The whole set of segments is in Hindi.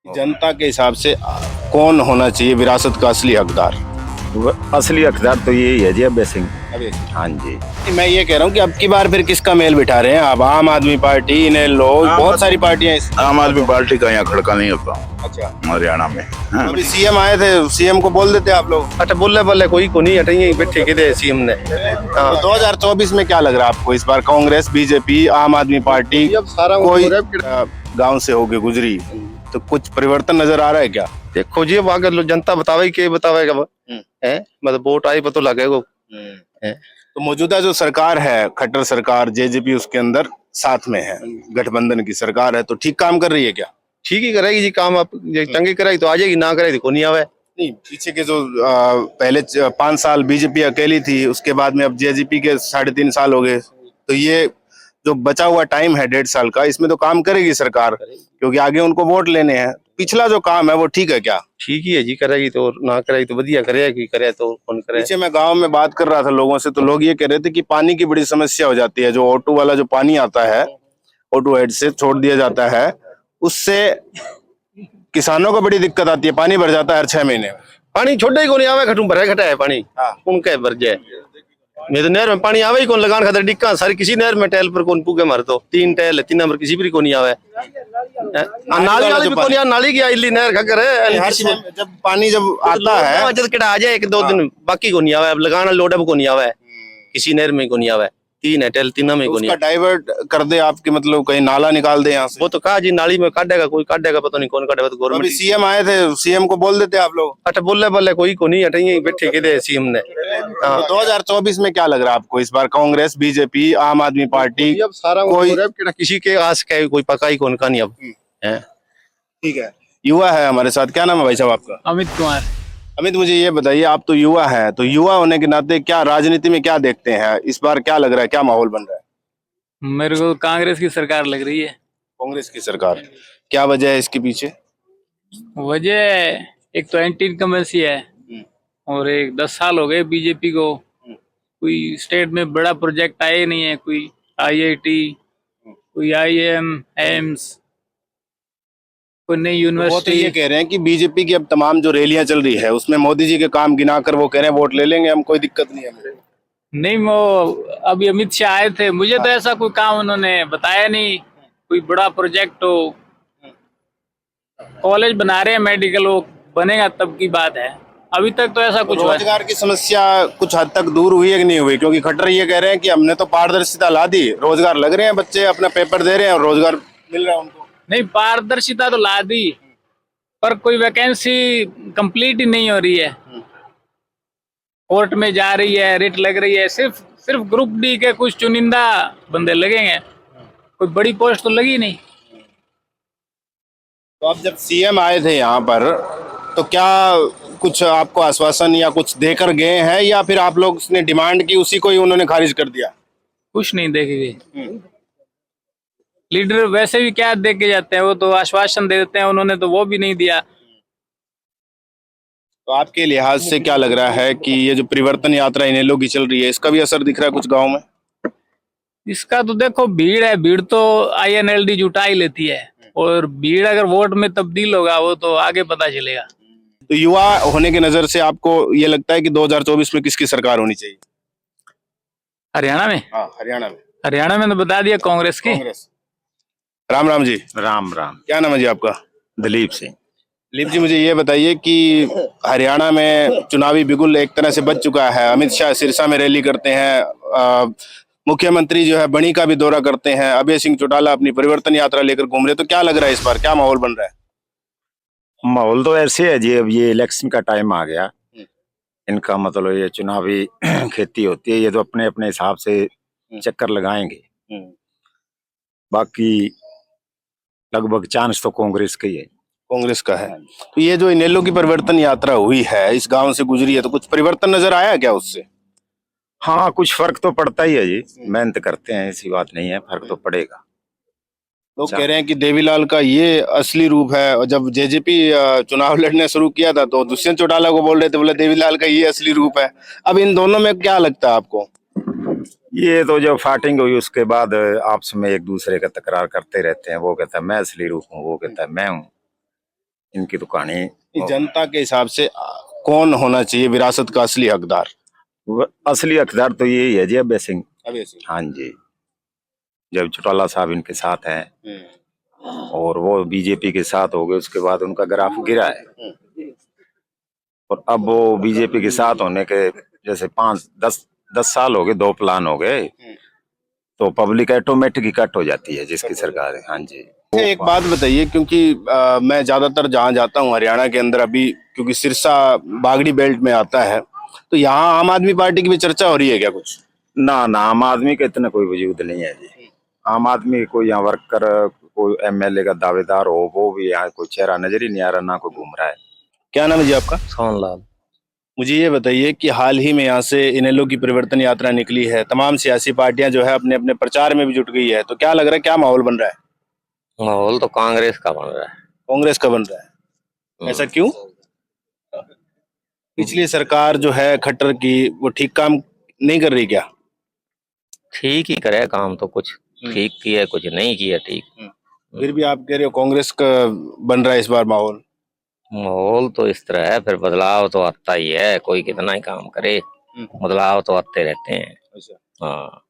जनता के हिसाब से कौन होना चाहिए विरासत का असली हकदार? असली हकदार तो यही है जी, अभय सिंह। अभी हाँ जी। मैं ये कह रहा हूँ कि अब की बार फिर किसका मेल बिठा रहे हैं आप? आम आदमी पार्टी, इनेलो, बहुत सारी पार्टियां आम आदमी पार्टी का यहाँ खड़का नहीं होता अच्छा, हरियाणा में। हाँ। अभी सीएम आए थे, सीएम को बोल देते आप लोग। अच्छा बोले बोले कोई को नहीं हटेंगे बैठे के सीएम ने। तो 2024 में क्या लग रहा है आपको? इस बार कांग्रेस, बीजेपी, आम आदमी पार्टी कोई गांव से होके गुजरी, तो कुछ परिवर्तन नजर आ रहा है क्या? देखो जी अब आगे जनता बतावे के बतावेगा है, मतलब वोट आई पता लगेगा। तो मौजूदा जो सरकार है, खट्टर सरकार, जेजेपी उसके अंदर साथ में है, गठबंधन की सरकार है, तो ठीक काम कर रही है क्या? ठीक ही करेगी जी काम। आप चंगी कराई तो आ जाएगी, ना कराई तो को नहीं आवे। नहीं, पीछे के जो पहले 5 साल बीजेपी अकेली थी, उसके बाद में अब जेजेपी के 3.5 साल हो गए, तो ये जो बचा हुआ टाइम है 1.5 साल का, इसमें तो काम करेगी सरकार, क्योंकि आगे उनको वोट लेने हैं। पिछला जो काम है वो ठीक है क्या? ठीक ही है जी, करेगी तो, ना करेगी तो बढ़िया करेगी, करे तो कौन करे। पीछे मैं गांव में बात कर रहा था लोगों से, तो लोग ये कह रहे थे कि पानी की बड़ी समस्या हो जाती है। जो ऑटो वाला जो पानी आता है, ऑटो हेड से छोड़ दिया जाता है, उससे किसानों को बड़ी दिक्कत आती है। पानी भर जाता है हर 6 महीने में। पानी छोड़े ही को नहीं आवे, खटू भरे खटा है पानी। उनके भर जाए मैं तो नहर में पानी आवे ही कौन, लगान खातर डिक्का सारी किसी नहर में टैल पर कौन पूगे मार, तो 3 टैल 3 नंबर किसी भी को नहीं आवे। नाली वाली भी को नहीं, नाली की आईली नहर खकर है। हर समय जब पानी जब आता है, जब केड़ा आ जाए 1-2 दिन, बाकी को नहीं आवे। अब लगान लोड अब को नहीं आवे, किसी नहर में को नहीं आवे। 3 है टैल 3 में को नहीं। उसका डाइवर्ट कर दे आपके, मतलब कहीं नाला निकाल दे यहाँ से। वो तो कहा जी नाली में काटेगा, कोई काटेगा पता नहीं कौन काटेगा, तो अभी गवर्नमेंट। सीएम आए थे, सीएम को बोल देते आप लोग। अच्छा बोले बोले कोई को नहीं हटेंगे बैठे के सीएम ने। तो 2024 में क्या लग रहा है आपको? इस बार कांग्रेस, बीजेपी, आम आदमी पार्टी कोई किसी के आस का कोई पका ही कौन का नहीं अब है। ठीक है, युवा है हमारे साथ। क्या नाम है भाई साहब आपका? अमित कुमार। अमित, मुझे ये बताइए, आप तो युवा है, तो युवा होने के नाते क्या राजनीति में क्या देखते हैं? इस बार क्या लग रहा है, क्या माहौल बन रहा है? मेरे को कांग्रेस की सरकार लग रही है। कांग्रेस की सरकार, क्या वजह है इसके पीछे? वजह एक तो एंटी इनकम्बेंसी है, और एक 10 साल हो गए बीजेपी को, कोई स्टेट में बड़ा प्रोजेक्ट आए नहीं है। कोई आईआईटी, कोई आईएम, एम्स, कोई नई वो तो यूनिवर्सिटी। ये कह रहे हैं कि बीजेपी की अब तमाम जो रैलियां चल रही है, उसमें मोदी जी के काम गिनाकर वो कह रहे हैं वोट ले लेंगे हम, कोई दिक्कत नहीं है। नहीं, वो अभी अमित शाह आए थे, मुझे तो ऐसा कोई काम उन्होंने बताया नहीं। कोई बड़ा प्रोजेक्ट हो, कॉलेज बना रहे हैं मेडिकल, वो बनेगा तब की बात है। अभी तक तो ऐसा कुछ हुआ है। रोजगार की समस्या कुछ हद तक दूर हुई है कि नहीं हुई? क्योंकि खट्टर ये कह रहे हैं कि हमने तो पारदर्शिता ला दी, रोजगार लग रहे हैं, बच्चे अपना पेपर दे रहे हैं और रोजगार मिल रहा है उनको। नहीं, पारदर्शिता तो ला दी, पर कोई वैकेंसी कंप्लीट ही नहीं हो रही है। कोर्ट में जा रही है, रिट लग रही है, सिर्फ ग्रुप डी के कुछ चुनिंदा बंदे लगेंगे, कोई बड़ी पोस्ट तो लगी नहीं। तो अब जब सीएम आए थे यहाँ पर, तो क्या कुछ आपको आश्वासन या कुछ देकर गए हैं, या फिर आप लोग ने डिमांड की उसी को ही उन्होंने खारिज कर दिया? कुछ नहीं देखे। लीडर वैसे भी क्या दे के जाते हैं, वो तो आश्वासन दे देते हैं, उन्होंने तो वो भी नहीं दिया। तो आपके लिहाज से क्या लग रहा है कि ये जो परिवर्तन यात्रा इनेलो की चल रही है, इसका भी असर दिख रहा है कुछ गाँव में? इसका तो देखो, भीड़ है, भीड़ तो आईएनएलडी जुटा ही लेती है, और भीड़ अगर वोट में तब्दील होगा वो तो आगे पता चलेगा। तो युवा होने की नजर से आपको ये लगता है कि 2024 में किसकी सरकार होनी चाहिए? हरियाणा में? हाँ, हरियाणा में। हरियाणा में तो बता दिया, कांग्रेस की। कांग्रेस। राम राम जी। राम राम। क्या नाम है जी आपका? दिलीप सिंह। दिलीप जी, मुझे ये बताइए कि हरियाणा में चुनावी बिगुल एक तरह से बच चुका है। अमित शाह सिरसा में रैली करते हैं, मुख्यमंत्री जो है बनी का भी दौरा करते हैं, अभय सिंह चौटाला अपनी परिवर्तन यात्रा लेकर घूम रहे। तो क्या लग रहा है इस बार, क्या माहौल बन रहा है? माहौल तो ऐसे है जी, अब ये इलेक्शन का टाइम आ गया, इनका मतलब ये चुनावी खेती होती है, ये तो अपने अपने हिसाब से चक्कर लगाएंगे। बाकी लगभग चांस तो कांग्रेस का ही है। कांग्रेस का है। तो ये जो इनेलो की परिवर्तन यात्रा हुई है, इस गांव से गुजरी है, तो कुछ परिवर्तन नजर आया क्या उससे? हाँ, कुछ फर्क तो पड़ता ही है जी, मेहनत करते हैं, ऐसी बात नहीं है, फर्क तो पड़ेगा। लोग कह रहे हैं कि देवीलाल का ये असली रूप है, और जब जेजेपी चुनाव लड़ने शुरू किया था तो दुष्यंत चौटाला को बोल रहे थे, बोले देवीलाल का ये असली रूप है। अब इन दोनों में क्या लगता है आपको? ये तो जब फाइटिंग हुई उसके बाद आपस में एक दूसरे का तकरार करते रहते हैं, वो कहता है मैं असली रूप हूँ, वो कहता है मैं हूँ। इनकी तो कहानी जनता के हिसाब से कौन होना चाहिए विरासत का असली हकदार? असली हकदार तो यही है जी अभय सिंह। अभय सिंह। हाँ जी, जब चौटाला साहब इनके साथ हैं और वो बीजेपी के साथ हो गए, उसके बाद उनका ग्राफ गिरा है। और अब वो बीजेपी के साथ होने के जैसे 5-10 साल हो गए, 2 प्लान हो गए, तो पब्लिक ऑटोमेटिक इकट्ठ हो जाती है जिसकी सरकार है। हाँ जी। एक बात बताइए, क्योंकि मैं ज्यादातर जहाँ जाता हूँ हरियाणा के अंदर, अभी क्योंकि सिरसा बागड़ी बेल्ट में आता है, तो यहाँ आम आदमी पार्टी की भी चर्चा हो रही है क्या कुछ? ना ना, आम आदमी का इतना कोई वजूद नहीं है जी। आम आदमी कोई यहाँ वर्कर, कोई एमएलए का दावेदार हो, वो भी यहाँ कोई चेहरा नजर ही नहीं आ रहा, ना कोई घूम रहा है। क्या नाम है जी आपका? सोनलाल। मुझे ये बताइए कि हाल ही में यहाँ से इनेलो की परिवर्तन यात्रा निकली है, तमाम सियासी पार्टियां जो है अपने अपने प्रचार में भी जुट गई है, तो क्या लग रहा है, क्या माहौल बन रहा है? माहौल तो कांग्रेस का बन रहा है। कांग्रेस का बन रहा है, ऐसा क्यों? पिछली सरकार जो है खट्टर की, वो ठीक काम नहीं कर रही क्या? ठीक ही करे काम, तो कुछ ठीक किया, कुछ नहीं किया ठीक। फिर भी आप कह रहे हो कांग्रेस का बन रहा है इस बार माहौल? माहौल तो इस तरह है, फिर बदलाव तो आता ही है, कोई कितना ही काम करे, बदलाव तो आते रहते हैं। अच्छा। हाँ,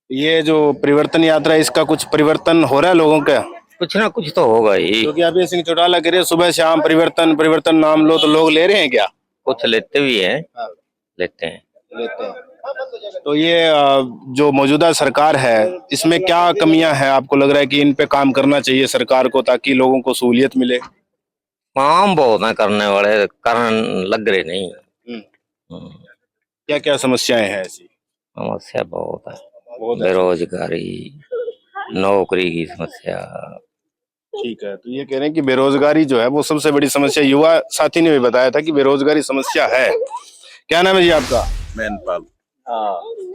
ये जो परिवर्तन यात्रा है, इसका कुछ परिवर्तन हो रहा है लोगों का? कुछ ना कुछ तो होगा ही। क्योंकि अभय सिंह चौटाला कह रहे हैं सुबह शाम परिवर्तन परिवर्तन नाम लो, तो लोग ले रहे हैं क्या? कुछ लेते भी हैं, लेते हैं। तो ये जो मौजूदा सरकार है, इसमें क्या कमियां हैं आपको लग रहा है कि इन पे काम करना चाहिए सरकार को, ताकि लोगों को सहूलियत मिले? काम बहुत है करने वाले, कारण लग रहे नहीं। क्या क्या समस्याएं हैं ऐसी? समस्या बहुत है, बेरोजगारी, नौकरी की समस्या। ठीक है, तो ये कह रहे हैं कि बेरोजगारी जो है वो सबसे बड़ी समस्या, युवा साथी ने भी बताया था कि बेरोजगारी समस्या है। क्या नाम है जी आपका? मैनपाल।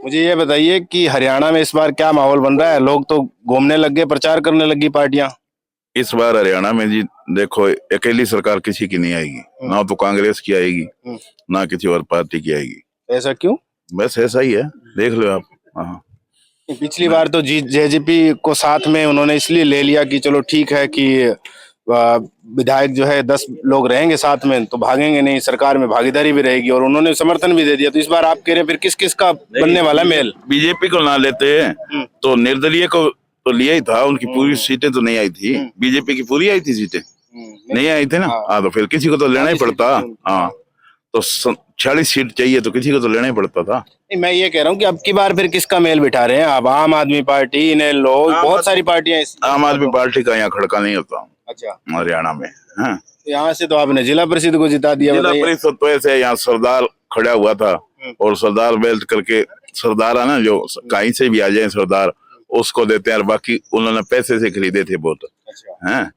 मुझे ये बताइए कि हरियाणा में इस बार क्या माहौल बन रहा है? लोग तो घूमने लग गए, प्रचार करने लगी पार्टियां। इस बार हरियाणा में जी देखो, अकेली सरकार किसी की नहीं आएगी, ना तो कांग्रेस की आएगी, ना किसी और पार्टी की आएगी। ऐसा क्यों? बस ऐसा ही है, देख लो आप। हाँ, पिछली बार तो जेजेपी को साथ में उन्होंने इसलिए ले लिया कि चलो ठीक है कि विधायक जो है 10 लोग रहेंगे साथ में तो भागेंगे नहीं, सरकार में भागीदारी भी रहेगी, और उन्होंने समर्थन भी दे दिया। तो इस बार आप कह रहे हैं फिर किस किस का बनने वाला मेल? बीजेपी को ना लेते तो निर्दलीय को तो लिया ही था, उनकी पूरी सीटें तो नहीं आई थी। बीजेपी की पूरी आई थी सीटें, नहीं आई थी ना। हाँ, तो फिर किसी को तो लेना ही पड़ता। हाँ, तो 46 सीट चाहिए तो किसी को तो लेना ही पड़ता था। नहीं, मैं ये कह रहा हूँ कि अब की बार फिर किसका मेल बिठा रहे हैं आप? आम आदमी पार्टी, इनेलो, बहुत सारी पार्टियां। आम आदमी पार्टी का यहाँ खड़का नहीं होता। अच्छा, हरियाणा में। हाँ, यहाँ से तो आपने जिला परिषद को जिता दिया। जिला परिषद तो ऐसे यहाँ सरदार खड़ा हुआ था, और सरदार बेल्ट करके सरदार है ना, जो कहीं से भी आ जाए सरदार, उसको देते हैं, और बाकी उन्होंने पैसे से खरीदे थे वोट। अच्छा। हैं,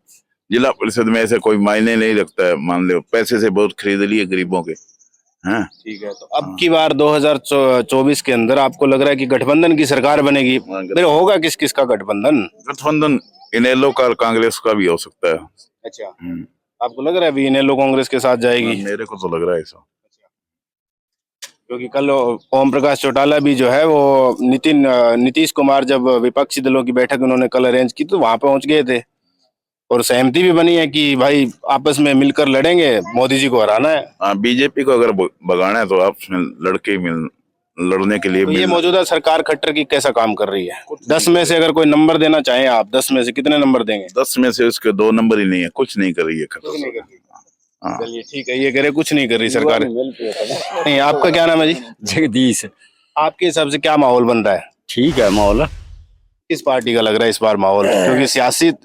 जिला परिषद में ऐसे कोई मायने नहीं रखता है, मान लो पैसे से वोट खरीद लिए गरीबों के। हैं, ठीक है, तो अब की बार 2024 के अंदर आपको लग रहा है कि गठबंधन की सरकार बनेगी? फिर होगा किस किस का गठबंधन? गठबंधन इनेलो का और कांग्रेस का भी हो सकता है। अच्छा, आपको लग रहा है अभी इनेलो कांग्रेस के साथ जाएगी? मेरे को तो लग रहा है ऐसा, क्योंकि कल ओम प्रकाश चौटाला भी जो है वो नीतीश कुमार जब विपक्षी दलों की बैठक उन्होंने कल अरेंज की तो वहां पहुंच गए थे, और सहमति भी बनी है कि भाई आपस में मिलकर लड़ेंगे, मोदी जी को हराना है। हाँ, बीजेपी को अगर भगाना है तो आप लड़के लड़ने के लिए। तो ये मौजूदा सरकार खट्टर की कैसा काम कर रही है? 10 में से अगर कोई नंबर देना चाहें आप, 10 में से कितने नंबर देंगे? 10 में से उसके 2 नंबर ही नहीं है, कुछ नहीं कर रही है खट्टर। हाँ, चलिए ठीक है, ये कह रहे कुछ नहीं कर रही सरकार। नहीं, आपका क्या नाम है जी? जगदीश। आपके हिसाब से क्या माहौल बन रहा है? ठीक है माहौल। किस पार्टी का लग रहा है इस बार माहौल? क्योंकि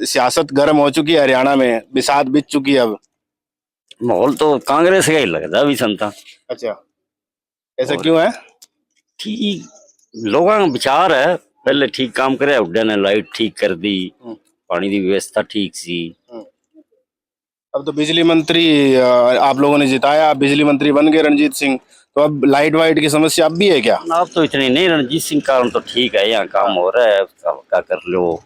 सियासत गर्म हो चुकी है हरियाणा में, बिसात बीत चुकी है अब। माहौल तो कांग्रेस का ही लगता अभी संता। अच्छा, ऐसा क्यों है? ठीक लोगों का विचार है, पहले ठीक काम करे, उड्डा ने लाइट ठीक कर दी, पानी की व्यवस्था ठीक सी। अब तो बिजली मंत्री आप लोगों ने जिताया, बिजली मंत्री बन गए रणजीत सिंह, तो अब लाइट वाइट की समस्या अब भी है क्या? अब तो इतनी नहीं, रणजीत सिंह कारण तो ठीक है, यहाँ काम हो रहा है, क्या कर लो,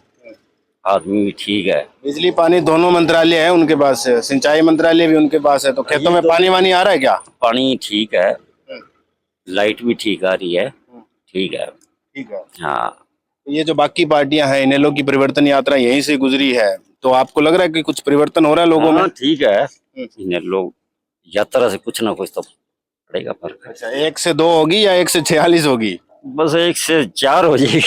आदमी भी ठीक है। बिजली पानी दोनों मंत्रालय है उनके पास, सिंचाई मंत्रालय भी उनके पास है, तो खेतों में पानी वानी आ रहा है क्या? पानी ठीक है, लाइट भी ठीक आ रही है, ठीक है। ठीक है। हाँ, ये जो बाकी पार्टियां हैं, इनेलो की परिवर्तन यात्रा यहीं से गुजरी है, तो आपको लग रहा है कि कुछ परिवर्तन हो रहा है लोगों में? ठीक है, इन्हें लोग यात्रा से कुछ ना कुछ तो पड़ेगा फर्क। अच्छा, 1 से 2 होगी या 1 से 46 होगी? बस 1 से 4 हो जाएगी,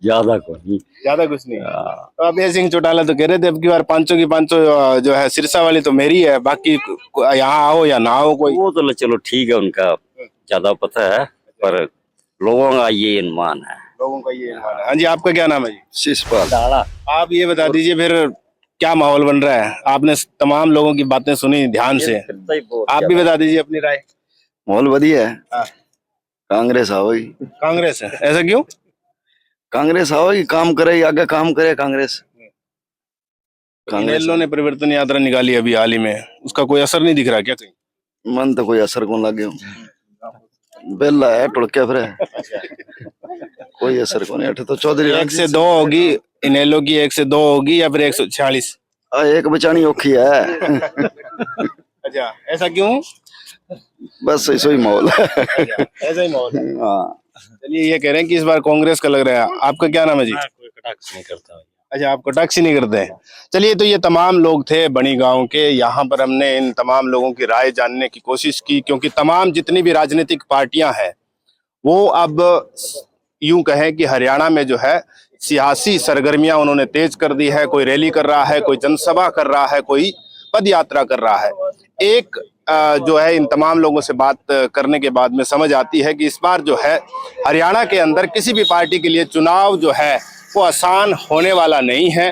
ज्यादा को नहीं। ज्यादा कुछ नहीं। तो अभय सिंह चौटाला तो कह रहे थे अब की बार 500 की 500 जो है सिरसा वाली तो मेरी है, बाकी यहाँ आओ या ना आओ कोई। वो तो चलो ठीक है, उनका ज्यादा पता है, पर लोगों का ये अनुमान है। लोगों का ये मान है। हाँ जी, आपका क्या नाम है जी? शिषपाल। आप ये बता दीजिए फिर क्या माहौल बन रहा है? आपने तमाम लोगों की बातें सुनी ध्यान से, आप भी बता दीजिए अपनी राय। माहौल बढ़िया है। हाँ। कांग्रेस आवेगी। कांग्रेस है, ऐसा क्यों? कांग्रेस आवेगी, काम करेगी, आगे काम करे कांग्रेस। इनेलो ने परिवर्तन यात्रा निकाली अभी हाल ही में, उसका कोई असर नहीं दिख रहा क्या कहीं? मन तो कोई असर कौन लगे, बेला है टुड़के फिर कोई असर कौन है। तो चौधरी 1 से 2 होगी इनेलो की, 1 से 2 होगी या फिर 146? एक बचानी औखी है। अच्छा, ऐसा क्यों? बस ऐसा ही माहौल है। ऐसा ही माहौल है। हाँ। चलिए, ये कह रहे हैं कि इस बार कांग्रेस का लग रहा है। आपका क्या नाम है जी? कोई कटाक्ष नहीं करता। अच्छा, आप कटाक्ष नहीं करते हैं। चलिए, तो ये तमाम लोग थे बनी गांव के। यहाँ पर हमने इन तमाम लोगों की राय जानने की कोशिश की, क्योंकि तमाम जितनी भी राजनीतिक पार्टियां हैं वो अब यूं कहें कि हरियाणा में जो है सियासी सरगर्मियां उन्होंने तेज कर दी है। कोई रैली कर रहा है, कोई जनसभा कर रहा है, कोई पद यात्रा कर रहा है। एक जो है इन तमाम लोगों से बात करने के बाद में समझ आती है कि इस बार जो है हरियाणा के अंदर किसी भी पार्टी के लिए चुनाव जो है वो आसान होने वाला नहीं है,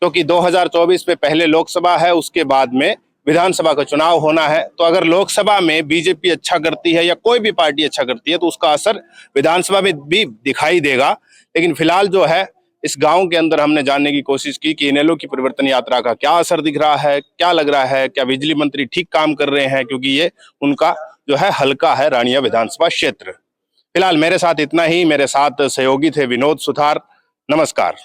क्योंकि 2024 में पहले लोकसभा है, उसके बाद में विधानसभा का चुनाव होना है। तो अगर लोकसभा में बीजेपी अच्छा करती है या कोई भी पार्टी अच्छा करती है तो उसका असर विधानसभा में भी दिखाई देगा। लेकिन फिलहाल जो है इस गांव के अंदर हमने जानने की कोशिश की कि इनेलो की परिवर्तन यात्रा का क्या असर दिख रहा है, क्या लग रहा है, क्या बिजली मंत्री ठीक काम कर रहे हैं, क्योंकि ये उनका जो है हल्का है रानिया विधानसभा क्षेत्र। फिलहाल मेरे साथ इतना ही। मेरे साथ सहयोगी थे विनोद सुथार। नमस्कार।